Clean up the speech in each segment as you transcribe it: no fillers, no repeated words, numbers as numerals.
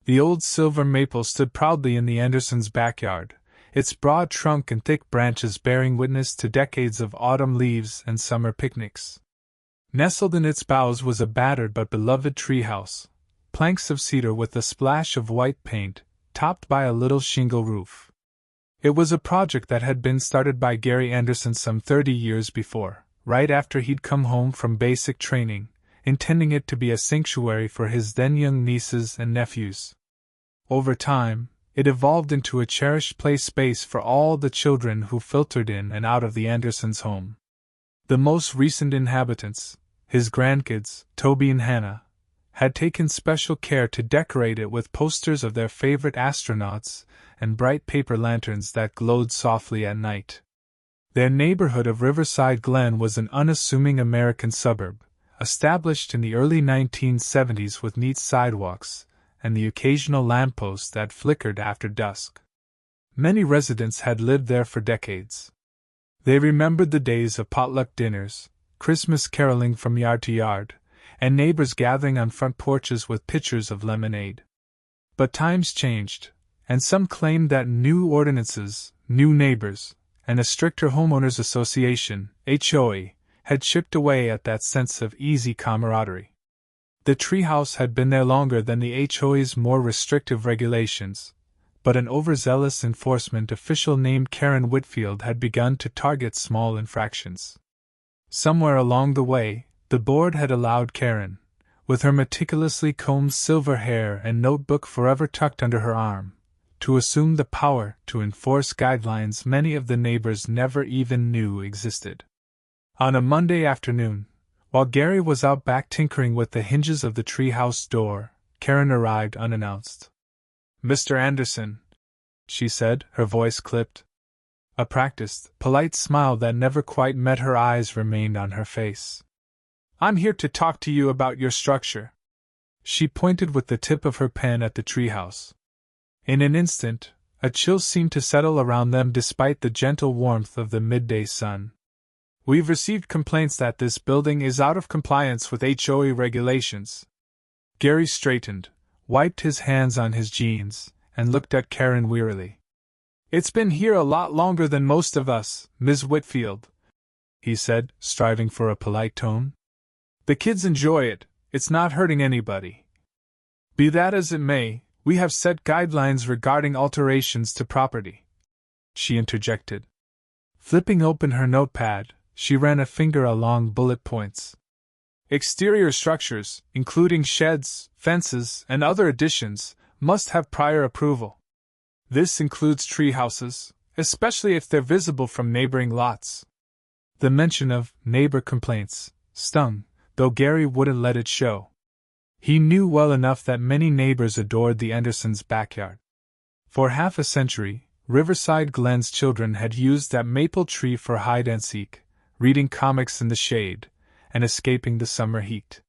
The old silver maple stood proudly in the Andersons' backyard, its broad trunk and thick branches bearing witness to decades of autumn leaves and summer picnics. Nestled in its boughs was a battered but beloved treehouse, planks of cedar with a splash of white paint, topped by a little shingle roof. It was a project that had been started by Gary Anderson some 30 years before, right after he'd come home from basic training, intending it to be a sanctuary for his then-young nieces and nephews. Over time, it evolved into a cherished play space for all the children who filtered in and out of the Andersons' home. The most recent inhabitants, his grandkids, Toby and Hannah, had taken special care to decorate it with posters of their favorite astronauts and bright paper lanterns that glowed softly at night. Their neighborhood of Riverside Glen was an unassuming American suburb, established in the early 1970s with neat sidewalks and the occasional lamppost that flickered after dusk. Many residents had lived there for decades. They remembered the days of potluck dinners, Christmas caroling from yard to yard, and neighbors gathering on front porches with pitchers of lemonade. But times changed, and some claimed that new ordinances, new neighbors, and a stricter homeowners association, HOA, had chipped away at that sense of easy camaraderie. The treehouse had been there longer than the HOA's more restrictive regulations, but an overzealous enforcement official named Karen Whitfield had begun to target small infractions. Somewhere along the way, the board had allowed Karen, with her meticulously combed silver hair and notebook forever tucked under her arm, to assume the power to enforce guidelines many of the neighbors never even knew existed. On a Monday afternoon, while Gary was out back tinkering with the hinges of the treehouse door, Karen arrived unannounced. "Mr. Anderson," she said, her voice clipped. A practiced, polite smile that never quite met her eyes remained on her face. "I'm here to talk to you about your structure." She pointed with the tip of her pen at the treehouse. In an instant, a chill seemed to settle around them despite the gentle warmth of the midday sun. "We've received complaints that this building is out of compliance with HOA regulations." Gary straightened, wiped his hands on his jeans, and looked at Karen wearily. "It's been here a lot longer than most of us, Ms. Whitfield," he said, striving for a polite tone. "The kids enjoy it, it's not hurting anybody. Be that as it may, we have set guidelines regarding alterations to property," she interjected. Flipping open her notepad, she ran a finger along bullet points. "Exterior structures, including sheds, fences, and other additions, must have prior approval. This includes treehouses, especially if they're visible from neighboring lots." The mention of neighbor complaints stung, though Gary wouldn't let it show. He knew well enough that many neighbors adored the Andersons' backyard. For half a century, Riverside Glen's children had used that maple tree for hide-and-seek, reading comics in the shade, and escaping the summer heat.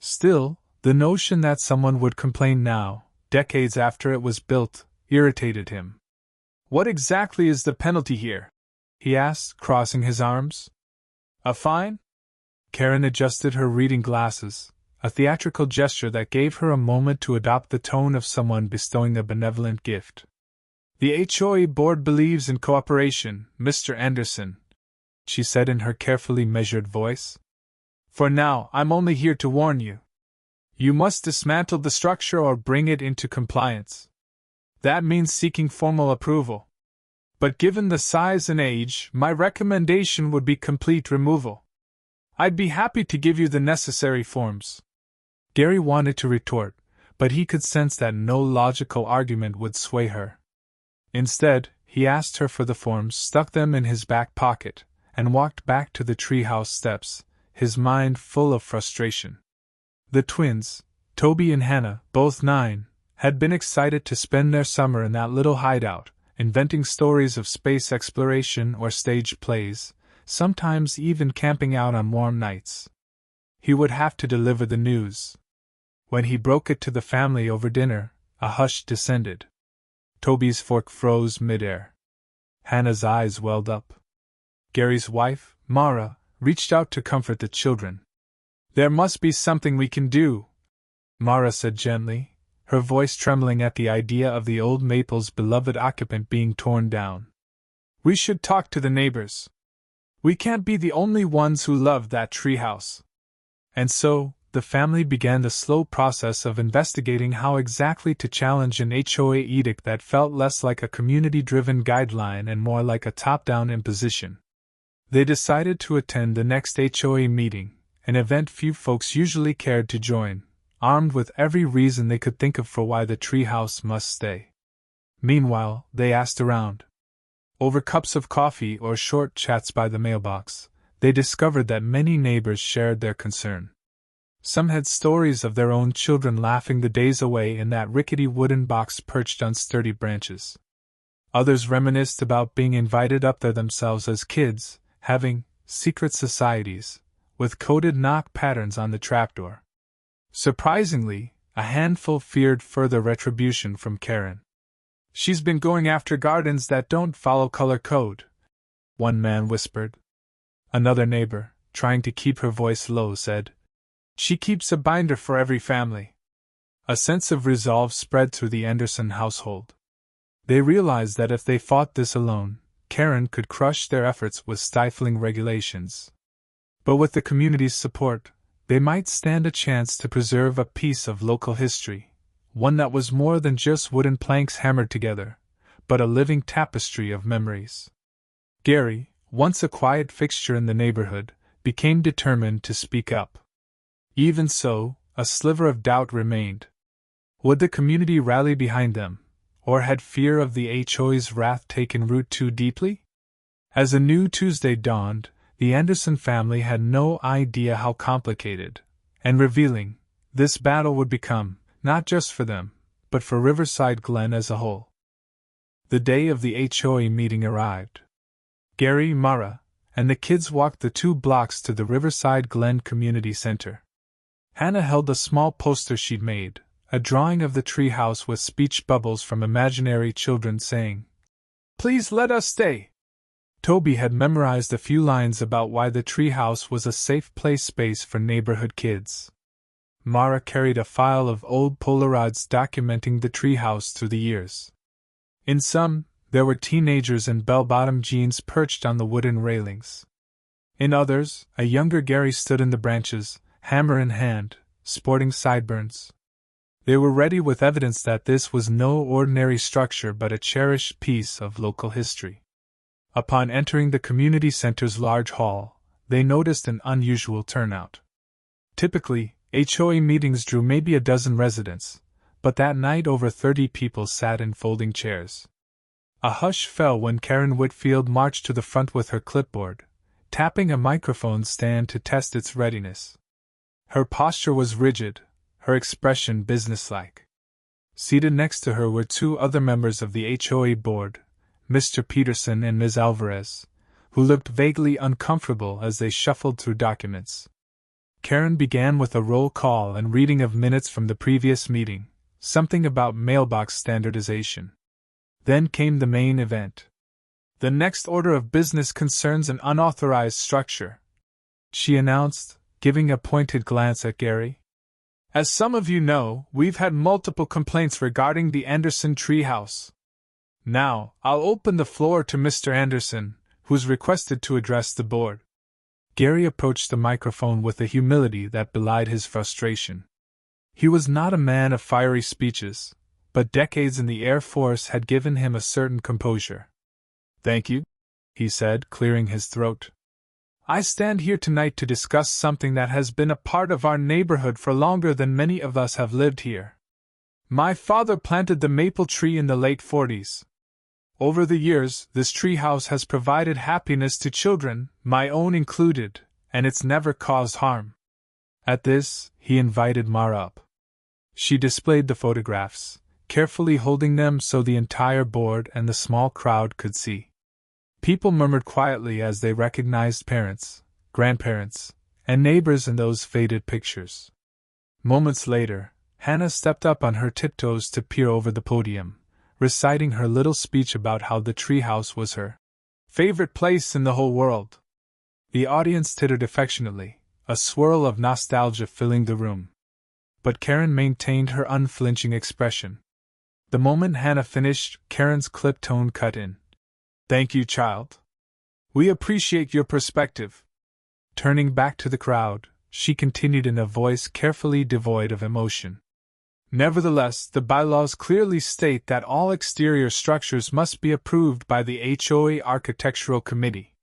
Still, the notion that someone would complain now, decades after it was built, irritated him. "What exactly is the penalty here?" he asked, crossing his arms. "A fine?" Karen adjusted her reading glasses, a theatrical gesture that gave her a moment to adopt the tone of someone bestowing a benevolent gift. "The HOA board believes in cooperation, Mr. Anderson," she said in her carefully measured voice. "For now, I'm only here to warn you. You must dismantle the structure or bring it into compliance. That means seeking formal approval. But given the size and age, my recommendation would be complete removal. I'd be happy to give you the necessary forms." Gary wanted to retort, but he could sense that no logical argument would sway her. Instead, he asked her for the forms, stuck them in his back pocket, and walked back to the treehouse steps, his mind full of frustration. The twins, Toby and Hannah, both 9, had been excited to spend their summer in that little hideout, inventing stories of space exploration or stage plays, sometimes even camping out on warm nights. He would have to deliver the news. When he broke it to the family over dinner, a hush descended. Toby's fork froze midair. Hannah's eyes welled up. Gary's wife, Mara, reached out to comfort the children. "There must be something we can do," Mara said gently, her voice trembling at the idea of the old maple's beloved occupant being torn down. "We should talk to the neighbors. We can't be the only ones who love that treehouse." And so, the family began the slow process of investigating how exactly to challenge an HOA edict that felt less like a community-driven guideline and more like a top-down imposition. They decided to attend the next HOA meeting, an event few folks usually cared to join, armed with every reason they could think of for why the treehouse must stay. Meanwhile, they asked around. Over cups of coffee or short chats by the mailbox, they discovered that many neighbors shared their concern. Some had stories of their own children laughing the days away in that rickety wooden box perched on sturdy branches. Others reminisced about being invited up there themselves as kids, having secret societies, with coded knock patterns on the trapdoor. Surprisingly, a handful feared further retribution from Karen. "She's been going after gardens that don't follow color code," one man whispered. Another neighbor, trying to keep her voice low, said, "She keeps a binder for every family." A sense of resolve spread through the Anderson household. They realized that if they fought this alone, Karen could crush their efforts with stifling regulations. But with the community's support, they might stand a chance to preserve a piece of local history, one that was more than just wooden planks hammered together, but a living tapestry of memories. Gary, once a quiet fixture in the neighborhood, became determined to speak up. Even so, a sliver of doubt remained. Would the community rally behind them, or had fear of the HOA's wrath taken root too deeply? As a new Tuesday dawned, the Anderson family had no idea how complicated and revealing this battle would become, not just for them, but for Riverside Glen as a whole. The day of the HOA meeting arrived. Gary, Mara, and the kids walked the 2 blocks to the Riverside Glen Community Center. Hannah held a small poster she'd made, a drawing of the treehouse with speech bubbles from imaginary children saying, "Please let us stay." Toby had memorized a few lines about why the treehouse was a safe play space for neighborhood kids. Mara carried a file of old Polaroids documenting the treehouse through the years. In some, there were teenagers in bell-bottom jeans perched on the wooden railings. In others, a younger Gary stood in the branches, hammer in hand, sporting sideburns. They were ready with evidence that this was no ordinary structure but a cherished piece of local history. Upon entering the community center's large hall, they noticed an unusual turnout. Typically, HOA meetings drew maybe a dozen residents, but that night over 30 people sat in folding chairs. A hush fell when Karen Whitfield marched to the front with her clipboard, tapping a microphone stand to test its readiness. Her posture was rigid, her expression businesslike. Seated next to her were 2 other members of the HOA board, Mr. Peterson and Ms. Alvarez, who looked vaguely uncomfortable as they shuffled through documents. Karen began with a roll call and reading of minutes from the previous meeting, something about mailbox standardization. Then came the main event. "The next order of business concerns an unauthorized structure," she announced, giving a pointed glance at Gary. "As some of you know, we've had multiple complaints regarding the Anderson treehouse. Now, I'll open the floor to Mr. Anderson, who's requested to address the board." Gary approached the microphone with a humility that belied his frustration. He was not a man of fiery speeches, but decades in the Air Force had given him a certain composure. "Thank you," he said, clearing his throat. "I stand here tonight to discuss something that has been a part of our neighborhood for longer than many of us have lived here. My father planted the maple tree in the late 40s. Over the years, this treehouse has provided happiness to children, my own included, and it's never caused harm." At this, he invited Mara up. She displayed the photographs, carefully holding them so the entire board and the small crowd could see. People murmured quietly as they recognized parents, grandparents, and neighbors in those faded pictures. Moments later, Hannah stepped up on her tiptoes to peer over the podium, reciting her little speech about how the treehouse was her favorite place in the whole world. The audience tittered affectionately, a swirl of nostalgia filling the room. but Karen maintained her unflinching expression. The moment Hannah finished, Karen's clipped tone cut in. "Thank you, child. We appreciate your perspective." Turning back to the crowd, she continued in a voice carefully devoid of emotion. "Nevertheless, the bylaws clearly state that all exterior structures must be approved by the HOA Architectural Committee.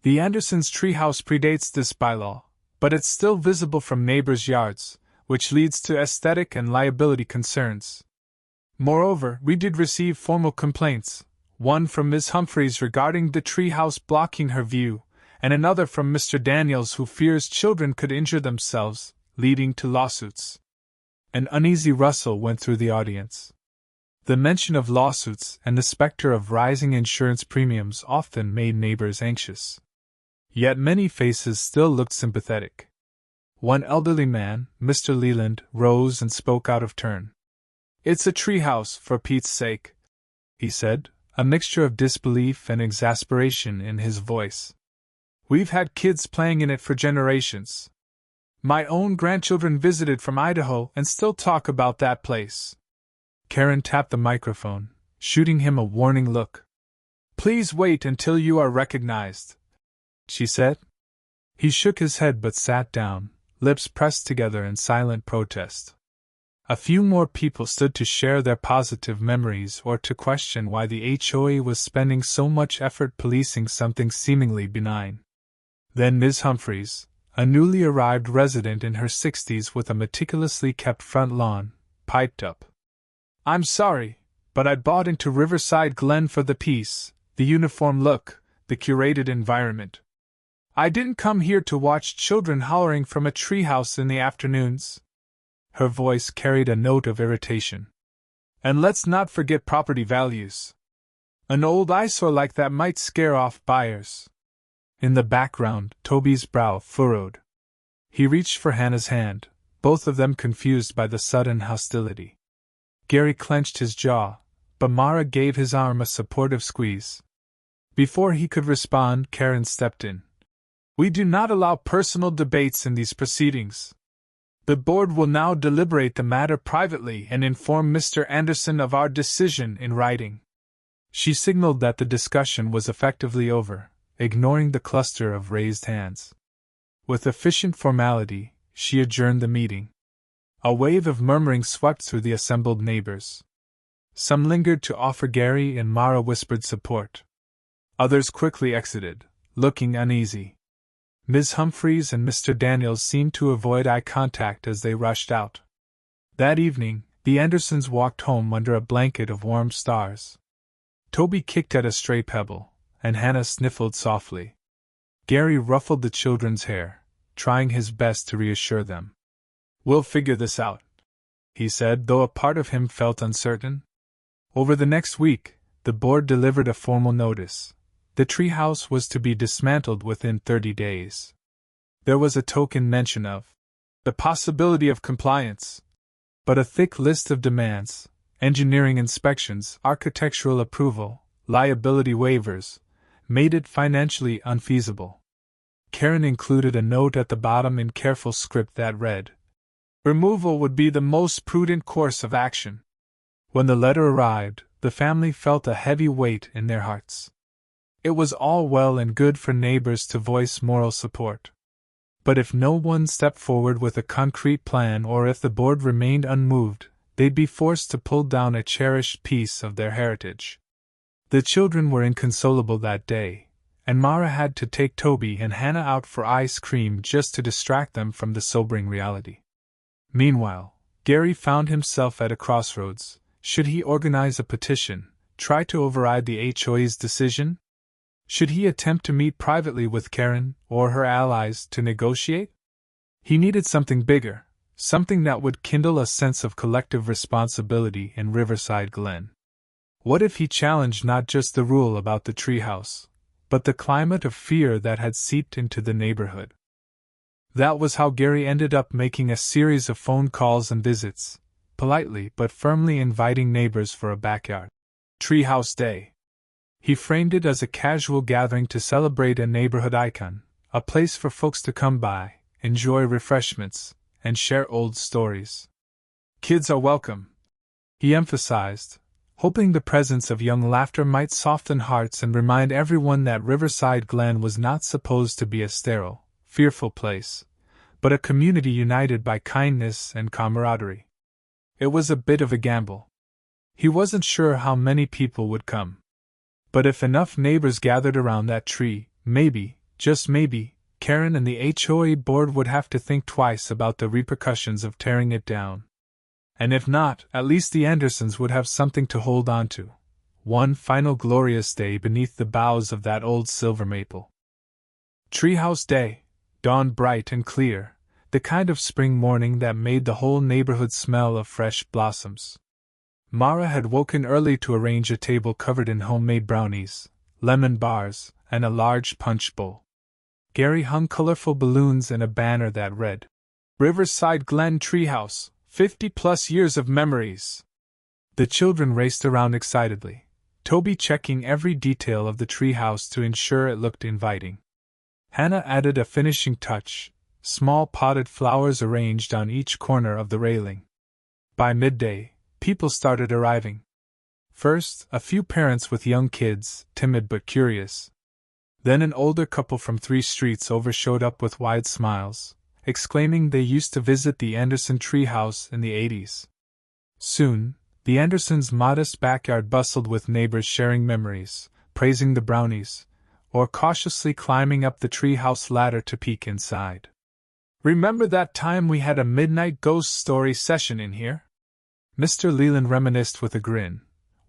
The Andersons' treehouse predates this bylaw, but it's still visible from neighbors' yards, which leads to aesthetic and liability concerns. Moreover, we did receive formal complaints, one from Ms. Humphreys regarding the treehouse blocking her view, and another from Mr. Daniels who fears children could injure themselves, leading to lawsuits." An uneasy rustle went through the audience. The mention of lawsuits and the specter of rising insurance premiums often made neighbors anxious. Yet many faces still looked sympathetic. One elderly man, Mr. Leland, rose and spoke out of turn. "It's a treehouse, for Pete's sake," he said, a mixture of disbelief and exasperation in his voice. "We've had kids playing in it for generations. My own grandchildren visited from Idaho and still talk about that place." Karen tapped the microphone, shooting him a warning look. "Please wait until you are recognized," she said. He shook his head but sat down, lips pressed together in silent protest. A few more people stood to share their positive memories or to question why the HOA was spending so much effort policing something seemingly benign. Then Ms. Humphreys, a newly arrived resident in her 60s with a meticulously kept front lawn, piped up. "I'm sorry, but I bought into Riverside Glen for the peace, the uniform look, the curated environment. I didn't come here to watch children hollering from a treehouse in the afternoons." Her voice carried a note of irritation. "And let's not forget property values. An old eyesore like that might scare off buyers." In the background, Toby's brow furrowed. He reached for Hannah's hand, both of them confused by the sudden hostility. Gary clenched his jaw, but Mara gave his arm a supportive squeeze. Before he could respond, Karen stepped in. "We do not allow personal debates in these proceedings. The board will now deliberate the matter privately and inform Mr. Anderson of our decision in writing." She signaled that the discussion was effectively over, ignoring the cluster of raised hands. With efficient formality, she adjourned the meeting. A wave of murmuring swept through the assembled neighbors. Some lingered to offer Gary and Mara whispered support. Others quickly exited, looking uneasy. Ms. Humphreys and Mr. Daniels seemed to avoid eye contact as they rushed out. That evening, the Andersons walked home under a blanket of warm stars. Toby kicked at a stray pebble, and Hannah sniffled softly. Gary ruffled the children's hair, trying his best to reassure them. "We'll figure this out," he said, though a part of him felt uncertain. Over the next week, the board delivered a formal notice. The treehouse was to be dismantled within 30 days. There was a token mention of the possibility of compliance, but a thick list of demands: engineering inspections, architectural approval, liability waivers, made it financially unfeasible. Karen included a note at the bottom in careful script that read, "Removal would be the most prudent course of action." When the letter arrived, the family felt a heavy weight in their hearts. It was all well and good for neighbors to voice moral support. But if no one stepped forward with a concrete plan or if the board remained unmoved, they'd be forced to pull down a cherished piece of their heritage. The children were inconsolable that day, and Mara had to take Toby and Hannah out for ice cream just to distract them from the sobering reality. Meanwhile, Gary found himself at a crossroads. Should he organize a petition, try to override the HOA's decision? Should he attempt to meet privately with Karen or her allies to negotiate? He needed something bigger, something that would kindle a sense of collective responsibility in Riverside Glen. What if he challenged not just the rule about the treehouse, but the climate of fear that had seeped into the neighborhood? That was how Gary ended up making a series of phone calls and visits, politely but firmly inviting neighbors for a backyard treehouse day. He framed it as a casual gathering to celebrate a neighborhood icon, a place for folks to come by, enjoy refreshments, and share old stories. Kids are welcome, he emphasized, hoping the presence of young laughter might soften hearts and remind everyone that Riverside Glen was not supposed to be a sterile, fearful place, but a community united by kindness and camaraderie. It was a bit of a gamble. He wasn't sure how many people would come. But if enough neighbors gathered around that tree, maybe, just maybe, Karen and the HOA board would have to think twice about the repercussions of tearing it down. And if not, at least the Andersons would have something to hold on to. One final glorious day beneath the boughs of that old silver maple. Treehouse Day, dawned bright and clear, the kind of spring morning that made the whole neighborhood smell of fresh blossoms. Mara had woken early to arrange a table covered in homemade brownies, lemon bars, and a large punch bowl. Gary hung colorful balloons and a banner that read, "Riverside Glen Treehouse, 50+ years of memories." The children raced around excitedly, Toby checking every detail of the treehouse to ensure it looked inviting. Hannah added a finishing touch, small potted flowers arranged on each corner of the railing. By midday, people started arriving. First, a few parents with young kids, timid but curious. Then an older couple from 3 streets over showed up with wide smiles, exclaiming they used to visit the Anderson treehouse in the 80s. Soon, the Andersons' modest backyard bustled with neighbors sharing memories, praising the brownies, or cautiously climbing up the treehouse ladder to peek inside. "Remember that time we had a midnight ghost story session in here?" Mr. Leland reminisced with a grin,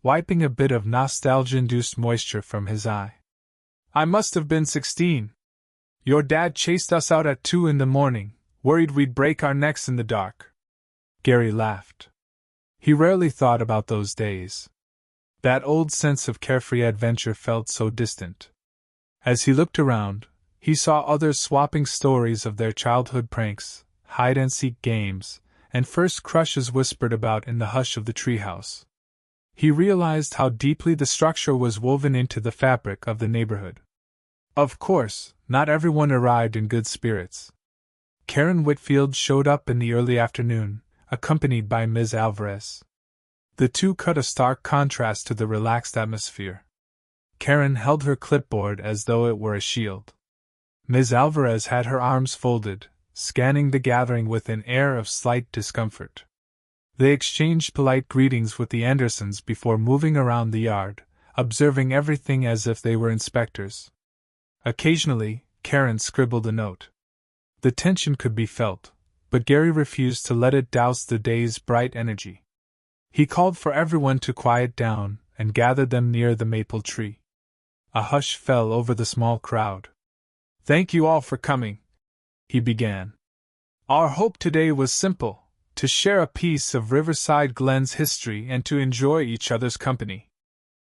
wiping a bit of nostalgia-induced moisture from his eye. "I must have been 16. Your dad chased us out at 2 in the morning, worried we'd break our necks in the dark." Gary laughed. He rarely thought about those days. That old sense of carefree adventure felt so distant. As he looked around, he saw others swapping stories of their childhood pranks, hide-and-seek games, and first crushes whispered about in the hush of the treehouse. He realized how deeply the structure was woven into the fabric of the neighborhood. Of course, not everyone arrived in good spirits. Karen Whitfield showed up in the early afternoon, accompanied by Ms. Alvarez. The two cut a stark contrast to the relaxed atmosphere. Karen held her clipboard as though it were a shield. Ms. Alvarez had her arms folded, scanning the gathering with an air of slight discomfort. They exchanged polite greetings with the Andersons before moving around the yard, observing everything as if they were inspectors. Occasionally, Karen scribbled a note. The tension could be felt, but Gary refused to let it douse the day's bright energy. He called for everyone to quiet down and gathered them near the maple tree. A hush fell over the small crowd. "Thank you all for coming," he began. "Our hope today was simple, to share a piece of Riverside Glen's history and to enjoy each other's company.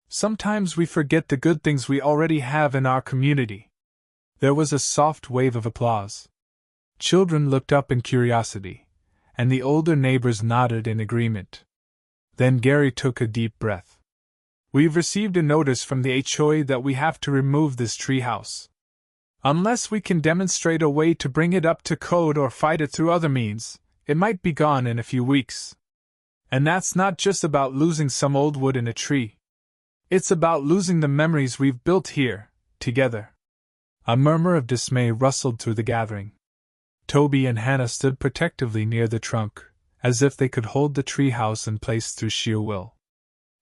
Sometimes we forget the good things we already have in our community." There was a soft wave of applause. Children looked up in curiosity, and the older neighbors nodded in agreement. Then Gary took a deep breath. "We've received a notice from the HOA that we have to remove this treehouse. Unless we can demonstrate a way to bring it up to code or fight it through other means, it might be gone in a few weeks. And that's not just about losing some old wood in a tree. It's about losing the memories we've built here, together." A murmur of dismay rustled through the gathering. Toby and Hannah stood protectively near the trunk, as if they could hold the treehouse in place through sheer will.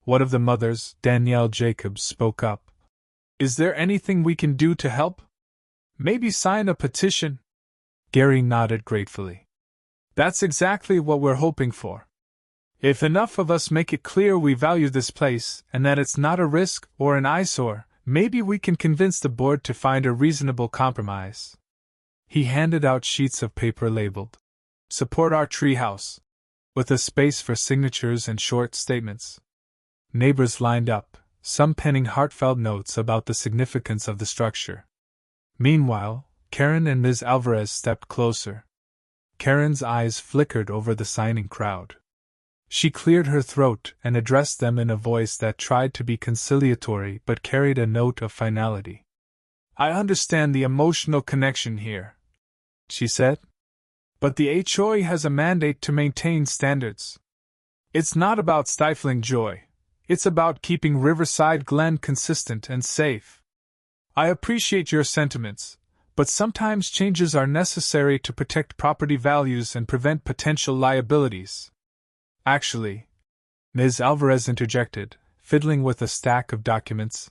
One of the mothers, Danielle Jacobs, spoke up. "Is there anything we can do to help? Maybe sign a petition?" Gary nodded gratefully. "That's exactly what we're hoping for. If enough of us make it clear we value this place and that it's not a risk or an eyesore, maybe we can convince the board to find a reasonable compromise." He handed out sheets of paper labeled, "Support our treehouse," with a space for signatures and short statements. Neighbors lined up, some penning heartfelt notes about the significance of the structure. Meanwhile, Karen and Ms. Alvarez stepped closer. Karen's eyes flickered over the signing crowd. She cleared her throat and addressed them in a voice that tried to be conciliatory but carried a note of finality. "I understand the emotional connection here," she said. "But the HOA has a mandate to maintain standards. It's not about stifling joy. It's about keeping Riverside Glen consistent and safe. I appreciate your sentiments, but sometimes changes are necessary to protect property values and prevent potential liabilities. Actually, Ms. Alvarez interjected, fiddling with a stack of documents.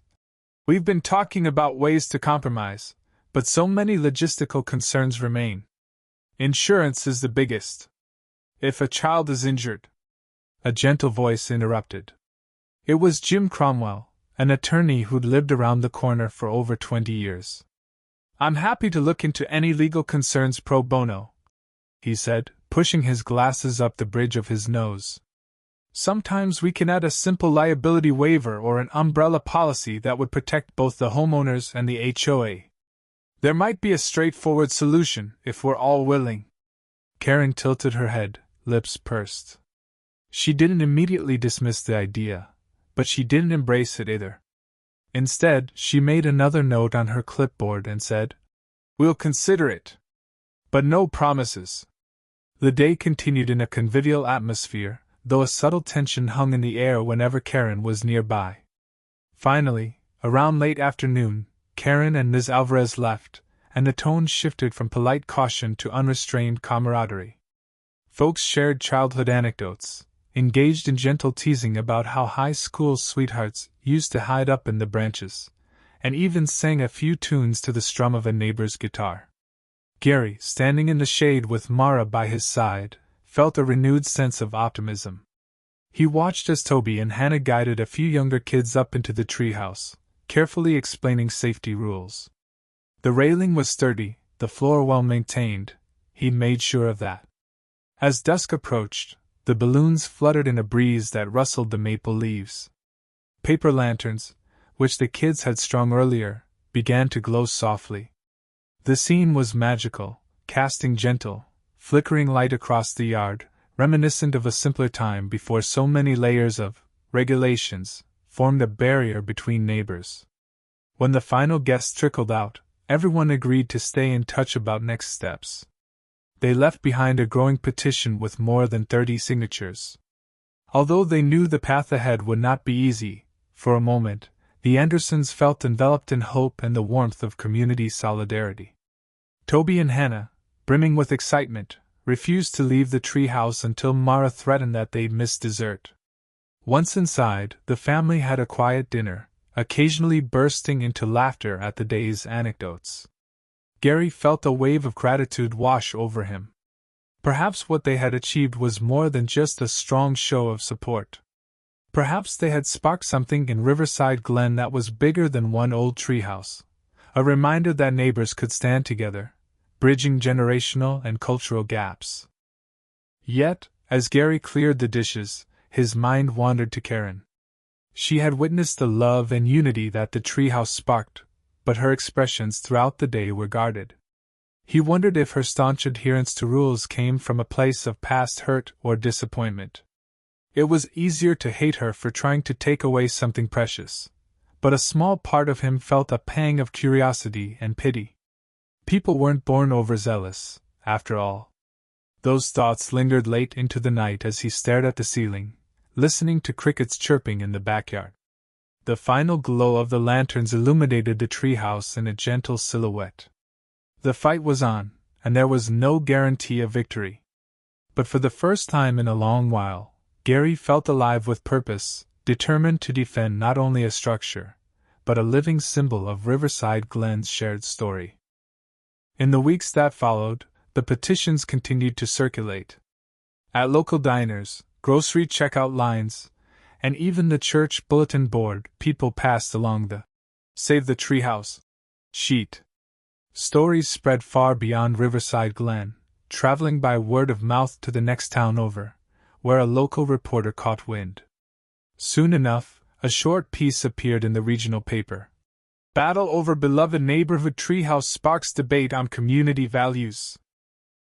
We've been talking about ways to compromise, but so many logistical concerns remain. Insurance is the biggest. If a child is injured, a gentle voice interrupted. It was Jim Cromwell, an attorney who'd lived around the corner for over 20 years. I'm happy to look into any legal concerns pro bono, he said, pushing his glasses up the bridge of his nose. Sometimes we can add a simple liability waiver or an umbrella policy that would protect both the homeowners and the HOA. There might be a straightforward solution if we're all willing. Karen tilted her head, lips pursed. She didn't immediately dismiss the idea, but she didn't embrace it either. Instead, she made another note on her clipboard and said, "We'll consider it. But no promises." The day continued in a convivial atmosphere, though a subtle tension hung in the air whenever Karen was nearby. Finally, around late afternoon, Karen and Ms. Alvarez left, and the tone shifted from polite caution to unrestrained camaraderie. Folks shared childhood anecdotes, engaged in gentle teasing about how high school sweethearts used to hide up in the branches, and even sang a few tunes to the strum of a neighbor's guitar. Gary, standing in the shade with Mara by his side, felt a renewed sense of optimism. He watched as Toby and Hannah guided a few younger kids up into the treehouse, carefully explaining safety rules. The railing was sturdy, the floor well maintained, he made sure of that. As dusk approached, the balloons fluttered in a breeze that rustled the maple leaves. Paper lanterns, which the kids had strung earlier, began to glow softly. The scene was magical, casting gentle, flickering light across the yard, reminiscent of a simpler time before so many layers of regulations formed a barrier between neighbors. When the final guests trickled out, everyone agreed to stay in touch about next steps. They left behind a growing petition with more than 30 signatures. Although they knew the path ahead would not be easy, for a moment, the Andersons felt enveloped in hope and the warmth of community solidarity. Toby and Hannah, brimming with excitement, refused to leave the treehouse until Mara threatened that they'd miss dessert. Once inside, the family had a quiet dinner, occasionally bursting into laughter at the day's anecdotes. Gary felt a wave of gratitude wash over him. Perhaps what they had achieved was more than just a strong show of support. Perhaps they had sparked something in Riverside Glen that was bigger than one old treehouse, a reminder that neighbors could stand together, bridging generational and cultural gaps. Yet, as Gary cleared the dishes, his mind wandered to Karen. She had witnessed the love and unity that the treehouse sparked, but her expressions throughout the day were guarded. He wondered if her staunch adherence to rules came from a place of past hurt or disappointment. It was easier to hate her for trying to take away something precious, but a small part of him felt a pang of curiosity and pity. People weren't born overzealous, after all. Those thoughts lingered late into the night as he stared at the ceiling, listening to crickets chirping in the backyard. The final glow of the lanterns illuminated the treehouse in a gentle silhouette. The fight was on, and there was no guarantee of victory. But for the first time in a long while, Gary felt alive with purpose, determined to defend not only a structure, but a living symbol of Riverside Glen's shared story. In the weeks that followed, the petitions continued to circulate. At local diners, grocery checkout lines, and even the church bulletin board, people passed along the "Save the Treehouse" sheet. Stories spread far beyond Riverside Glen, traveling by word of mouth to the next town over, where a local reporter caught wind. Soon enough, a short piece appeared in the regional paper. "Battle over beloved neighborhood treehouse sparks debate on community values."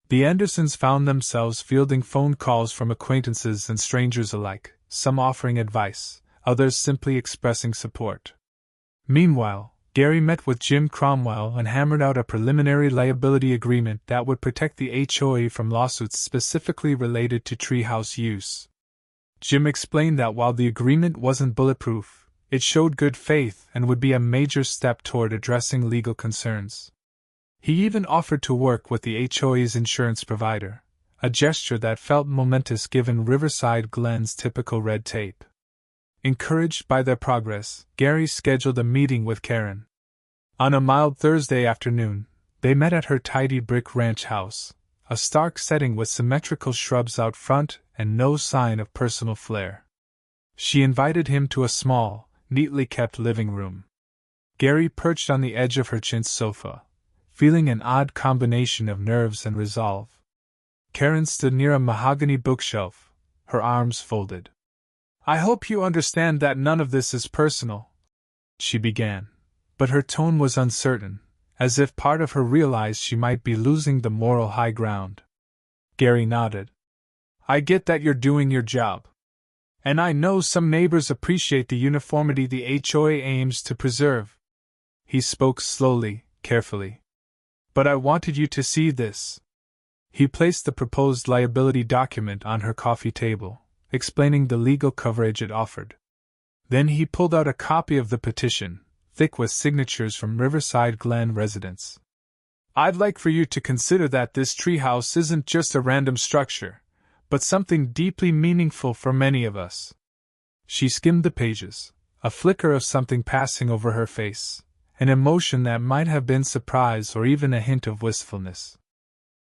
The Andersons found themselves fielding phone calls from acquaintances and strangers alike, some offering advice, others simply expressing support. Meanwhile, Gary met with Jim Cromwell and hammered out a preliminary liability agreement that would protect the HOA from lawsuits specifically related to treehouse use. Jim explained that while the agreement wasn't bulletproof, it showed good faith and would be a major step toward addressing legal concerns. He even offered to work with the HOA's insurance provider, a gesture that felt momentous given Riverside Glen's typical red tape. Encouraged by their progress, Gary scheduled a meeting with Karen. On a mild Thursday afternoon, they met at her tidy brick ranch house, a stark setting with symmetrical shrubs out front and no sign of personal flair. She invited him to a small, neatly kept living room. Gary perched on the edge of her chintz sofa, feeling an odd combination of nerves and resolve. Karen stood near a mahogany bookshelf, her arms folded. "I hope you understand that none of this is personal," she began, but her tone was uncertain, as if part of her realized she might be losing the moral high ground. Gary nodded. "I get that you're doing your job. And I know some neighbors appreciate the uniformity the HOA aims to preserve." He spoke slowly, carefully. "But I wanted you to see this." He placed the proposed liability document on her coffee table, explaining the legal coverage it offered. Then he pulled out a copy of the petition, thick with signatures from Riverside Glen residents. "I'd like for you to consider that this treehouse isn't just a random structure, but something deeply meaningful for many of us." She skimmed the pages, a flicker of something passing over her face, an emotion that might have been surprise or even a hint of wistfulness.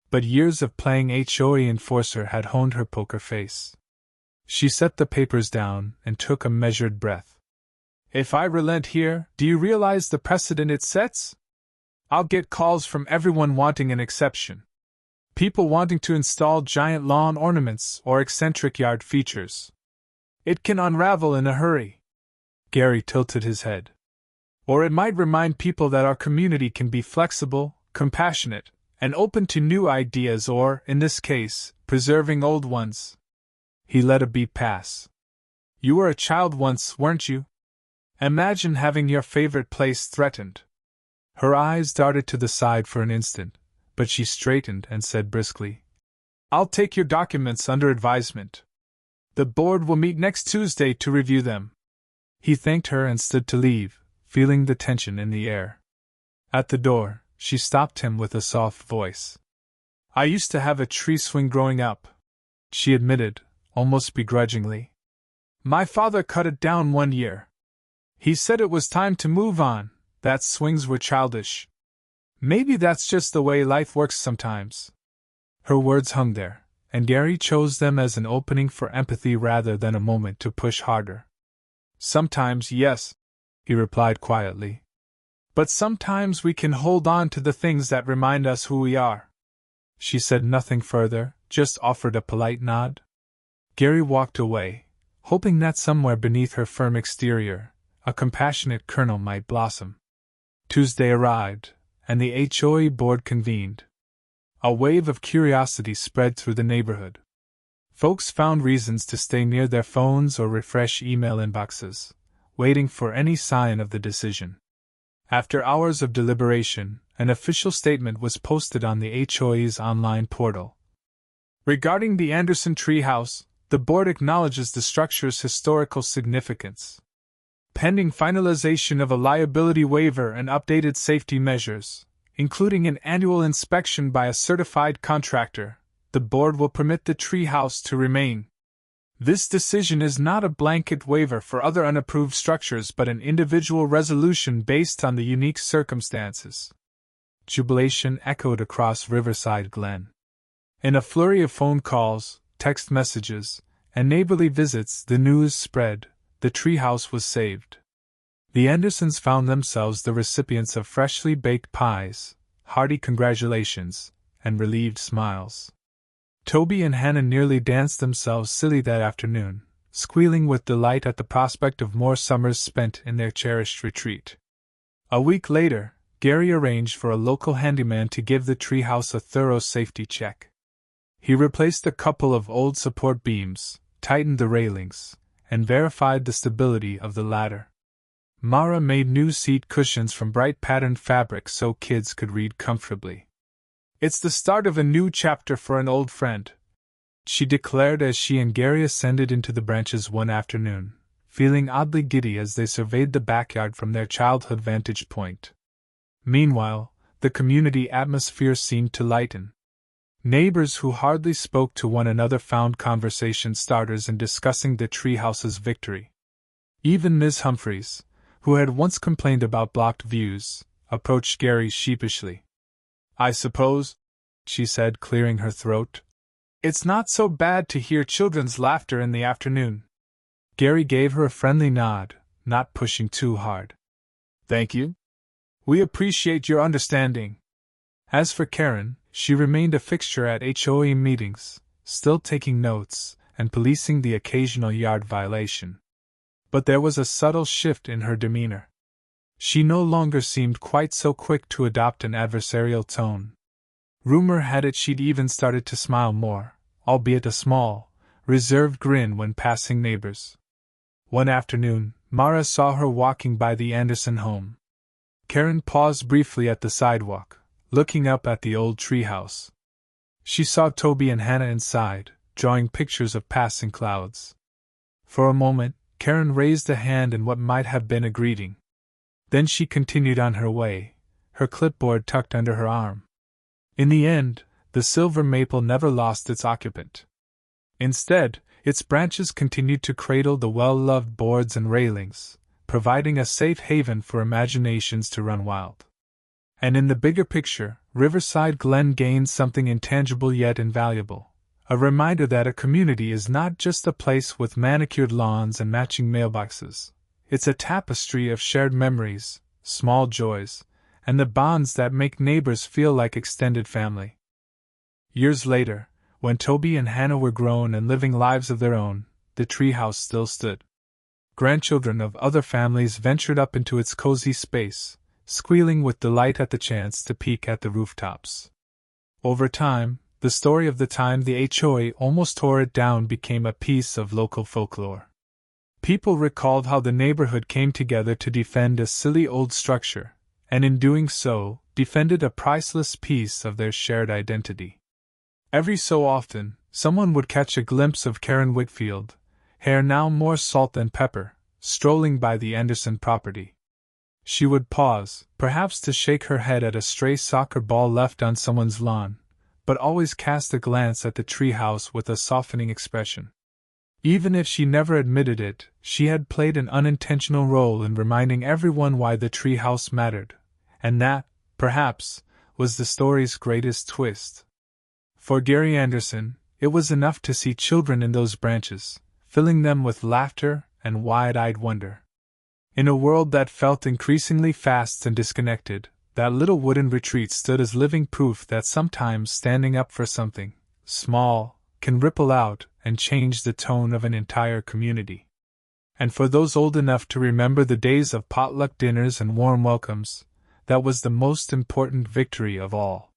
But years of playing HOA enforcer had honed her poker face. She set the papers down and took a measured breath. "If I relent here, do you realize the precedent it sets? I'll get calls from everyone wanting an exception. People wanting to install giant lawn ornaments or eccentric yard features. It can unravel in a hurry." Gary tilted his head. "Or it might remind people that our community can be flexible, compassionate, and open to new ideas or, in this case, preserving old ones." He let a beat pass. "You were a child once, weren't you? Imagine having your favorite place threatened." Her eyes darted to the side for an instant, but she straightened and said briskly, "I'll take your documents under advisement. The board will meet next Tuesday to review them." He thanked her and stood to leave, feeling the tension in the air. At the door, she stopped him with a soft voice. "I used to have a tree swing growing up," she admitted, almost begrudgingly. "My father cut it down one year. He said it was time to move on, that swings were childish. Maybe that's just the way life works sometimes." Her words hung there, and Gary chose them as an opening for empathy rather than a moment to push harder. "Sometimes, yes," he replied quietly. "But sometimes we can hold on to the things that remind us who we are." She said nothing further, just offered a polite nod. Gary walked away, hoping that somewhere beneath her firm exterior, a compassionate kernel might blossom. Tuesday arrived, and the HOA board convened. A wave of curiosity spread through the neighborhood. Folks found reasons to stay near their phones or refresh email inboxes, waiting for any sign of the decision. After hours of deliberation, an official statement was posted on the HOA's online portal. Regarding the Anderson Treehouse, the board acknowledges the structure's historical significance. Pending finalization of a liability waiver and updated safety measures, including an annual inspection by a certified contractor, the board will permit the treehouse to remain. This decision is not a blanket waiver for other unapproved structures but an individual resolution based on the unique circumstances. Jubilation echoed across Riverside Glen. In a flurry of phone calls, text messages, and neighborly visits, the news spread: the treehouse was saved. The Andersons found themselves the recipients of freshly baked pies, hearty congratulations, and relieved smiles. Toby and Hannah nearly danced themselves silly that afternoon, squealing with delight at the prospect of more summers spent in their cherished retreat. A week later, Gary arranged for a local handyman to give the treehouse a thorough safety check. He replaced a couple of old support beams, tightened the railings, and verified the stability of the ladder. Mara made new seat cushions from bright patterned fabric so kids could read comfortably. "It's the start of a new chapter for an old friend," she declared as she and Gary ascended into the branches one afternoon, feeling oddly giddy as they surveyed the backyard from their childhood vantage point. Meanwhile, the community atmosphere seemed to lighten. Neighbors who hardly spoke to one another found conversation starters in discussing the treehouse's victory. Even Miss Humphreys, who had once complained about blocked views, approached Gary sheepishly. "I suppose," she said, clearing her throat, "it's not so bad to hear children's laughter in the afternoon." Gary gave her a friendly nod, not pushing too hard. "Thank you. We appreciate your understanding." As for Karen, she remained a fixture at HOA meetings, still taking notes and policing the occasional yard violation. But there was a subtle shift in her demeanor. She no longer seemed quite so quick to adopt an adversarial tone. Rumor had it she'd even started to smile more, albeit a small, reserved grin when passing neighbors. One afternoon, Mara saw her walking by the Anderson home. Karen paused briefly at the sidewalk, looking up at the old treehouse. She saw Toby and Hannah inside, drawing pictures of passing clouds. For a moment, Karen raised a hand in what might have been a greeting. Then she continued on her way, her clipboard tucked under her arm. In the end, the silver maple never lost its occupant. Instead, its branches continued to cradle the well-loved boards and railings, providing a safe haven for imaginations to run wild. And in the bigger picture, Riverside Glen gained something intangible yet invaluable. A reminder that a community is not just a place with manicured lawns and matching mailboxes. It's a tapestry of shared memories, small joys, and the bonds that make neighbors feel like extended family. Years later, when Toby and Hannah were grown and living lives of their own, the treehouse still stood. Grandchildren of other families ventured up into its cozy space, squealing with delight at the chance to peek at the rooftops. Over time, the story of the time the HOA almost tore it down became a piece of local folklore. People recalled how the neighborhood came together to defend a silly old structure, and in doing so, defended a priceless piece of their shared identity. Every so often, someone would catch a glimpse of Karen Whitfield, hair now more salt than pepper, strolling by the Anderson property. She would pause, perhaps to shake her head at a stray soccer ball left on someone's lawn, but always cast a glance at the treehouse with a softening expression. Even if she never admitted it, she had played an unintentional role in reminding everyone why the treehouse mattered, and that, perhaps, was the story's greatest twist. For Gary Anderson, it was enough to see children in those branches, filling them with laughter and wide-eyed wonder. In a world that felt increasingly fast and disconnected, that little wooden retreat stood as living proof that sometimes standing up for something small can ripple out and change the tone of an entire community. And for those old enough to remember the days of potluck dinners and warm welcomes, that was the most important victory of all.